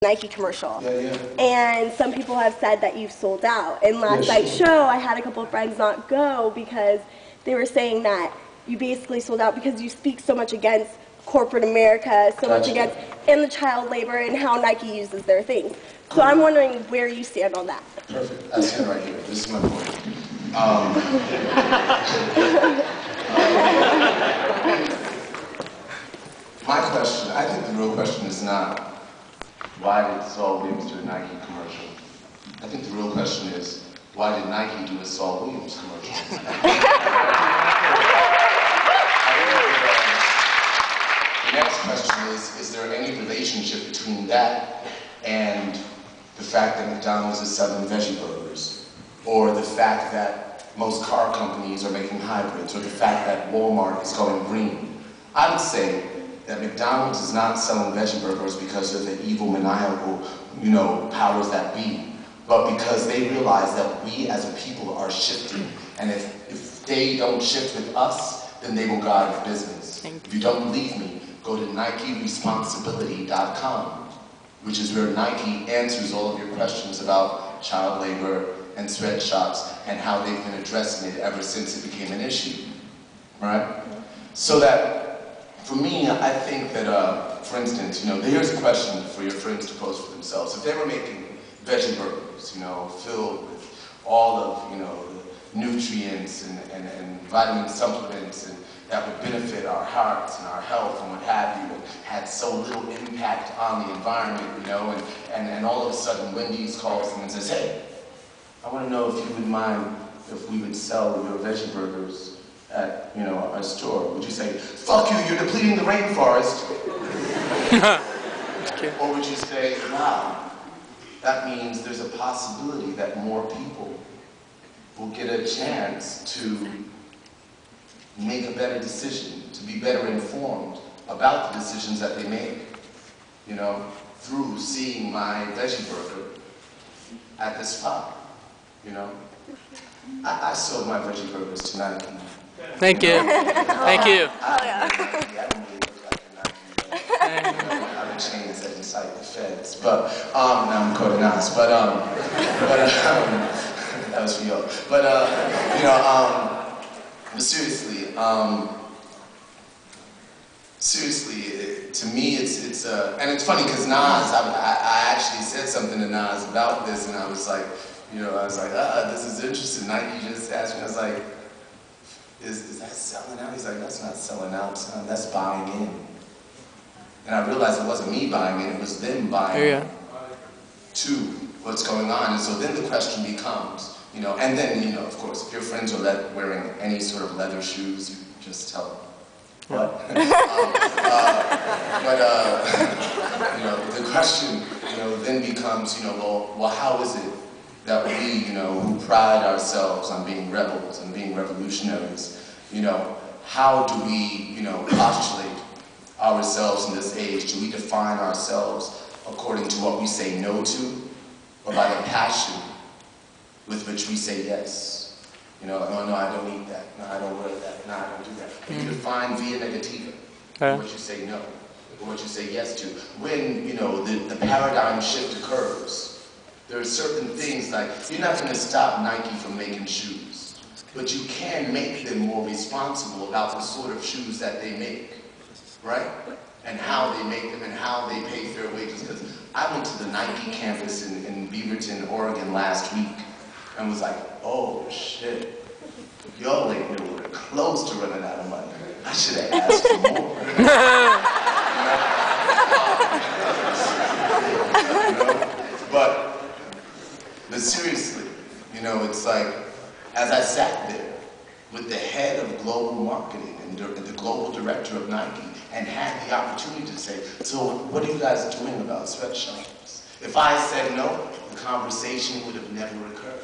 Nike commercial. Yeah. And some people have said that you've sold out. And last night's show, I had a couple of friends not go because they were saying that you basically sold out because you speak so much against corporate America, so much against and the child labor and how Nike uses their things. So I'm wondering where you stand on that. Perfect. I stand right here. This is my point. My question, I think the real question is not why did Saul Williams do a Nike commercial? I think the real question is, why did Nike do a Saul Williams commercial? The next question is there any relationship between that and the fact that McDonald's is selling veggie burgers? Or the fact that most car companies are making hybrids? Or the fact that Walmart is going green? I would say that McDonald's is not selling veggie burgers because of the evil, maniacal, powers that be, but because they realize that we as a people are shifting, and if they don't shift with us, then they will go out of business. If you don't believe me, go to NikeResponsibility.com, which is where Nike answers all of your questions about child labor and sweatshops and how they've been addressing it ever since it became an issue, right? So that, for me, I think that, for instance, here's a question for your friends to pose for themselves. If they were making veggie burgers, filled with all of, the nutrients and vitamin supplements and that would benefit our hearts and our health and what have you, and had so little impact on the environment, and all of a sudden Wendy's calls them and says, hey, I want to know if you would mind if we would sell your veggie burgers at, our store. Would you say, fuck you, you're depleting the rainforest? Or would you say, wow, that means there's a possibility that more people will get a chance to make a better decision, to be better informed about the decisions that they make, through seeing my veggie burger at this spot, I sold my veggie burgers tonight. Thank you. Thank you. I don't really look like a Nike. I have chains that incite the feds, but now I'm quoting us. But that was for you. But seriously, to me, it's and it's funny because Nas, I actually said something to Nas about this, and I was like, this is interesting. Nike just asked me, I was like, is that selling out? He's like, that's not selling out, son. That's buying in. And I realized it wasn't me buying in, it was them buying to what's going on. And so then the question becomes, and then, of course, if your friends are wearing any sort of leather shoes, you just tell them. But, the question, then becomes, well, how is it that we, who pride ourselves on being rebels and being revolutionaries, how do we, postulate ourselves in this age? Do we define ourselves according to what we say no to, or by the passion with which we say yes? No, I don't eat that. No, I don't wear that. No, I don't do that. You define via negativa, what you say no, or what you say yes to. When, the paradigm shift occurs, there are certain things like, you're not going to stop Nike from making shoes, but you can make them more responsible about the sort of shoes that they make, right? And how they make them and how they pay fair wages. Because I went to the Nike campus in Beaverton, Oregon last week and was like, oh shit, y'all ain't nowhere close to running out of money. I should have asked for more. But seriously, it's like, as I sat there with the head of global marketing and the global director of Nike and had the opportunity to say, so what are you guys doing about sweatshops? If I said no, the conversation would have never occurred.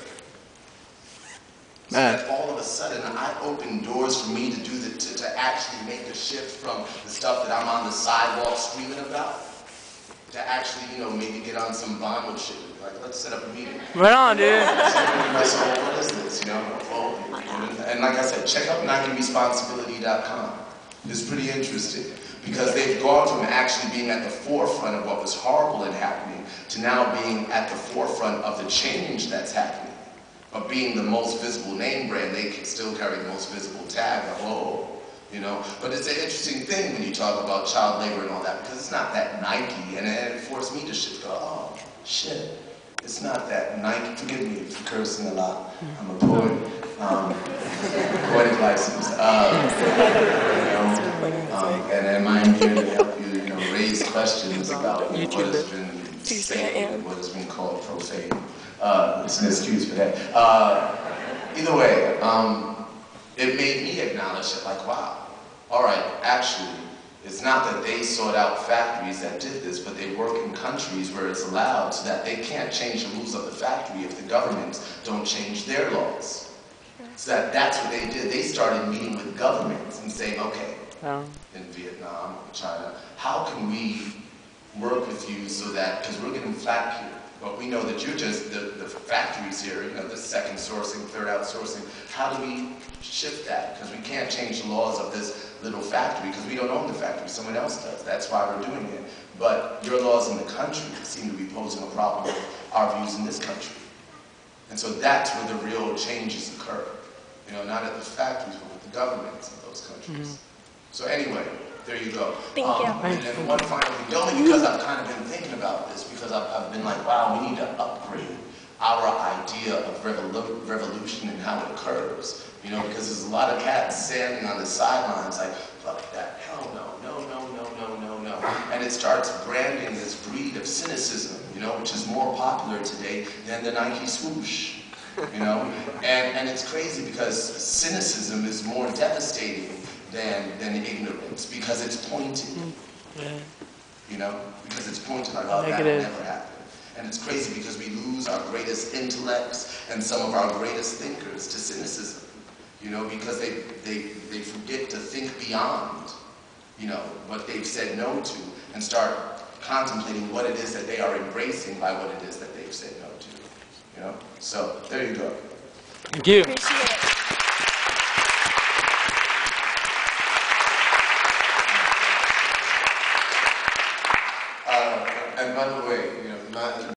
So that all of a sudden, I opened doors for me to do to actually make the shift from the stuff that I'm on the sidewalk screaming about to actually, maybe get on some bondage shit. Like, let's set up a meeting. Right on, dude. So what is this, And like I said, check out NikeResponsibility.com. It's pretty interesting because they've gone from actually being at the forefront of what was horrible and happening to now being at the forefront of the change that's happening, of being the most visible name brand. They can still carry the most visible tag, you know. But it's an interesting thing when you talk about child labor and all that, because it's not that Nike, and it forced me to shift, go, oh, shit. It's not that Nike, forgive me for cursing a lot, I'm a poet, poetic license, and I'm here to help you, raise questions about what has been stated, what has been called profane. It's an excuse for that. Either way, it made me acknowledge it, like, wow, all right, actually, it's not that they sought out factories that did this, but they work in countries where it's allowed, so that they can't change the rules of the factory if the governments don't change their laws. So that's what they did. They started meeting with governments and saying, okay, in Vietnam, China, how can we work with you so that, because we're getting flack here, but we know that you're just the factories here, the second sourcing, third outsourcing. How do we shift that? Because we can't change the laws of this little factory because we don't own the factory, someone else does. That's why we're doing it. But your laws in the country seem to be posing a problem with our views in this country. And so that's where the real changes occur. Not at the factories, but with the governments of those countries. So anyway, there you go. Thank you. And then one final thing, only because I've kind of been thinking about this, because I've been like, wow, we need to upgrade our idea of revolution and how it occurs. Because there's a lot of cats standing on the sidelines like, fuck that, hell no. And it starts branding this breed of cynicism, which is more popular today than the Nike swoosh, And it's crazy because cynicism is more devastating than ignorance, because it's pointed, because it's pointed like, oh, that will never happen. And it's crazy because we lose our greatest intellects and some of our greatest thinkers to cynicism, because they forget to think beyond, what they've said no to, and start contemplating what it is that they are embracing by what it is that they've said no to, So there you go. Thank you. Appreciate it.